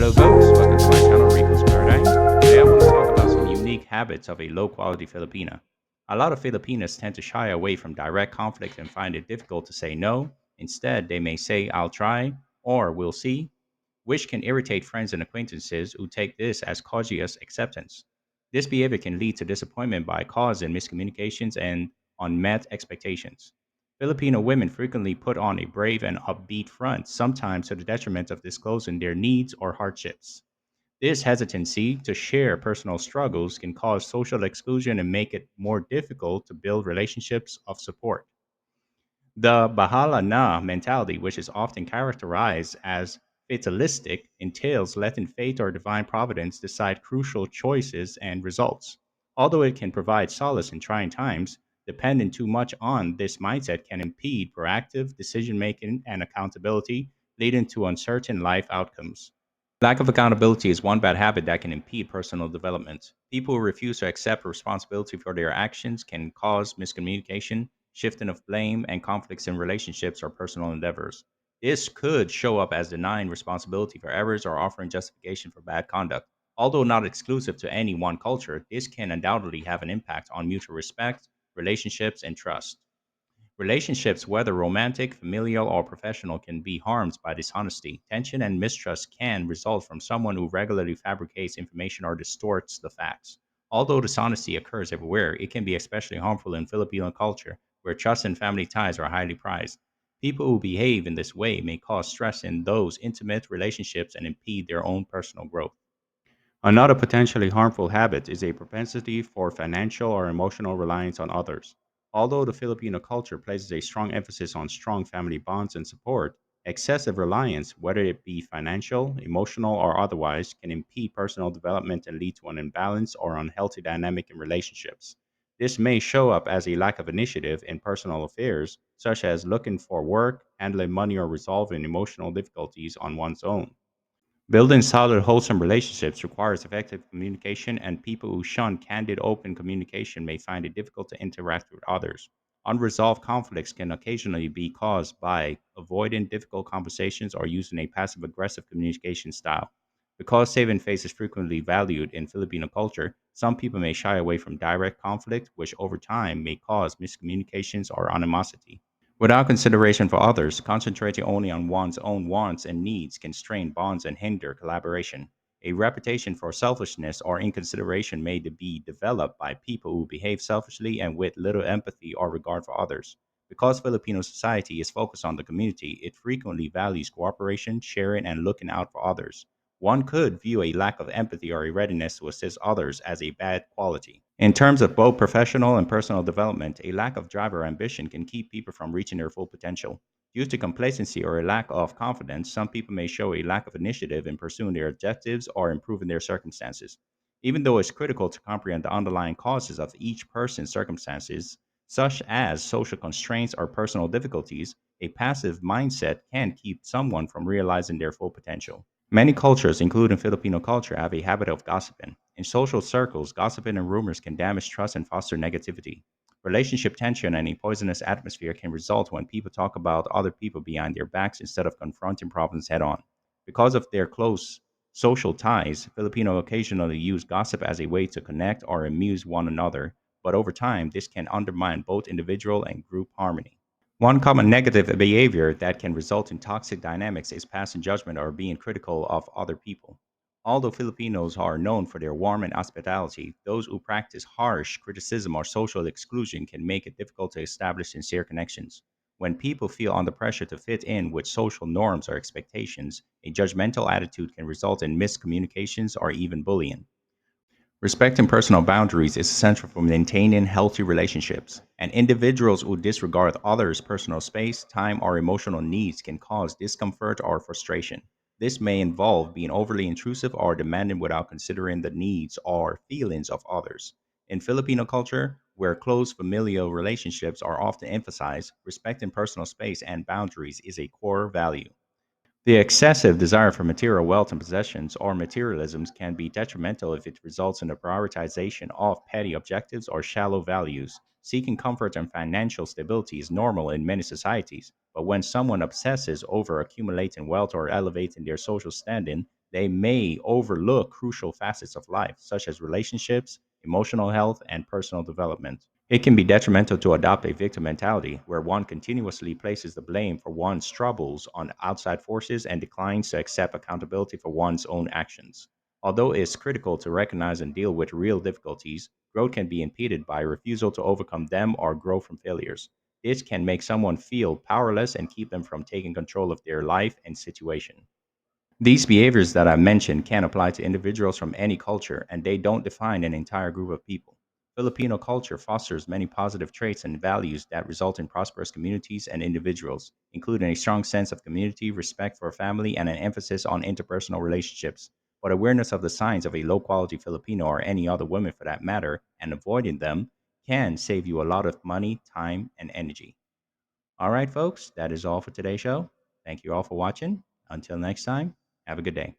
Hello, folks. Welcome to my channel, Rico's Paradigm. Today, I want to talk about some unique habits of a low quality Filipina. A lot of Filipinas tend to shy away from direct conflict and find it difficult to say no. Instead, they may say, I'll try, or we'll see, which can irritate friends and acquaintances who take this as cautious acceptance. This behavior can lead to disappointment by causing miscommunications and unmet expectations. Filipino women frequently put on a brave and upbeat front, sometimes to the detriment of disclosing their needs or hardships. This hesitancy to share personal struggles can cause social exclusion and make it more difficult to build relationships of support. The Bahala Na mentality, which is often characterized as fatalistic, entails letting fate or divine providence decide crucial choices and results. Although it can provide solace in trying times, depending too much on this mindset can impede proactive decision making and accountability, leading to uncertain life outcomes. Lack of accountability is one bad habit that can impede personal development. People who refuse to accept responsibility for their actions can cause miscommunication, shifting of blame, and conflicts in relationships or personal endeavors. This could show up as denying responsibility for errors or offering justification for bad conduct. Although not exclusive to any one culture, this can undoubtedly have an impact on mutual respect, relationships, and trust. Relationships, whether romantic, familial, or professional, can be harmed by dishonesty. Tension and mistrust can result from someone who regularly fabricates information or distorts the facts. Although dishonesty occurs everywhere, it can be especially harmful in Filipino culture, where trust and family ties are highly prized. People who behave in this way may cause stress in those intimate relationships and impede their own personal growth. Another potentially harmful habit is a propensity for financial or emotional reliance on others. Although the Filipino culture places a strong emphasis on strong family bonds and support, excessive reliance, whether it be financial, emotional, or otherwise, can impede personal development and lead to an imbalance or unhealthy dynamic in relationships. This may show up as a lack of initiative in personal affairs, such as looking for work, handling money, or resolving emotional difficulties on one's own. Building solid, wholesome relationships requires effective communication, and people who shun candid, open communication may find it difficult to interact with others. Unresolved conflicts can occasionally be caused by avoiding difficult conversations or using a passive aggressive communication style. Because saving face is frequently valued in Filipino culture, some people may shy away from direct conflict, which over time may cause miscommunications or animosity. Without consideration for others, concentrating only on one's own wants and needs can strain bonds and hinder collaboration. A reputation for selfishness or inconsideration may be developed by people who behave selfishly and with little empathy or regard for others. Because Filipino society is focused on the community, it frequently values cooperation, sharing, and looking out for others. One could view a lack of empathy or a readiness to assist others as a bad quality. In terms of both professional and personal development, a lack of drive or ambition can keep people from reaching their full potential. Due to complacency or a lack of confidence, some people may show a lack of initiative in pursuing their objectives or improving their circumstances. Even though it's critical to comprehend the underlying causes of each person's circumstances, such as social constraints or personal difficulties, a passive mindset can keep someone from realizing their full potential. Many cultures, including Filipino culture, have a habit of gossiping. In social circles, gossiping and rumors can damage trust and foster negativity. Relationship tension and a poisonous atmosphere can result when people talk about other people behind their backs instead of confronting problems head on. Because of their close social ties, Filipinos occasionally use gossip as a way to connect or amuse one another, but over time, this can undermine both individual and group harmony. One common negative behavior that can result in toxic dynamics is passing judgment or being critical of other people. Although Filipinos are known for their warmth and hospitality, those who practice harsh criticism or social exclusion can make it difficult to establish sincere connections. When people feel under pressure to fit in with social norms or expectations, a judgmental attitude can result in miscommunications or even bullying. Respecting personal boundaries is essential for maintaining healthy relationships, and individuals who disregard others' personal space, time, or emotional needs can cause discomfort or frustration. This may involve being overly intrusive or demanding without considering the needs or feelings of others. In Filipino culture, where close familial relationships are often emphasized, respecting personal space and boundaries is a core value. The excessive desire for material wealth and possessions or materialisms can be detrimental if it results in the prioritization of petty objectives or shallow values. Seeking comfort and financial stability is normal in many societies, but when someone obsesses over accumulating wealth or elevating their social standing, they may overlook crucial facets of life, such as relationships, emotional health, and personal development. It can be detrimental to adopt a victim mentality, where one continuously places the blame for one's troubles on outside forces and declines to accept accountability for one's own actions. Although it is critical to recognize and deal with real difficulties, growth can be impeded by refusal to overcome them or grow from failures. This can make someone feel powerless and keep them from taking control of their life and situation. These behaviors that I mentioned can apply to individuals from any culture, and they don't define an entire group of people. Filipino culture fosters many positive traits and values that result in prosperous communities and individuals, including a strong sense of community, respect for family, and an emphasis on interpersonal relationships. But awareness of the signs of a low quality Filipino or any other woman for that matter and avoiding them can save you a lot of money, time, and energy. All right, folks, that is all for today's show. Thank you all for watching. Until next time, have a good day.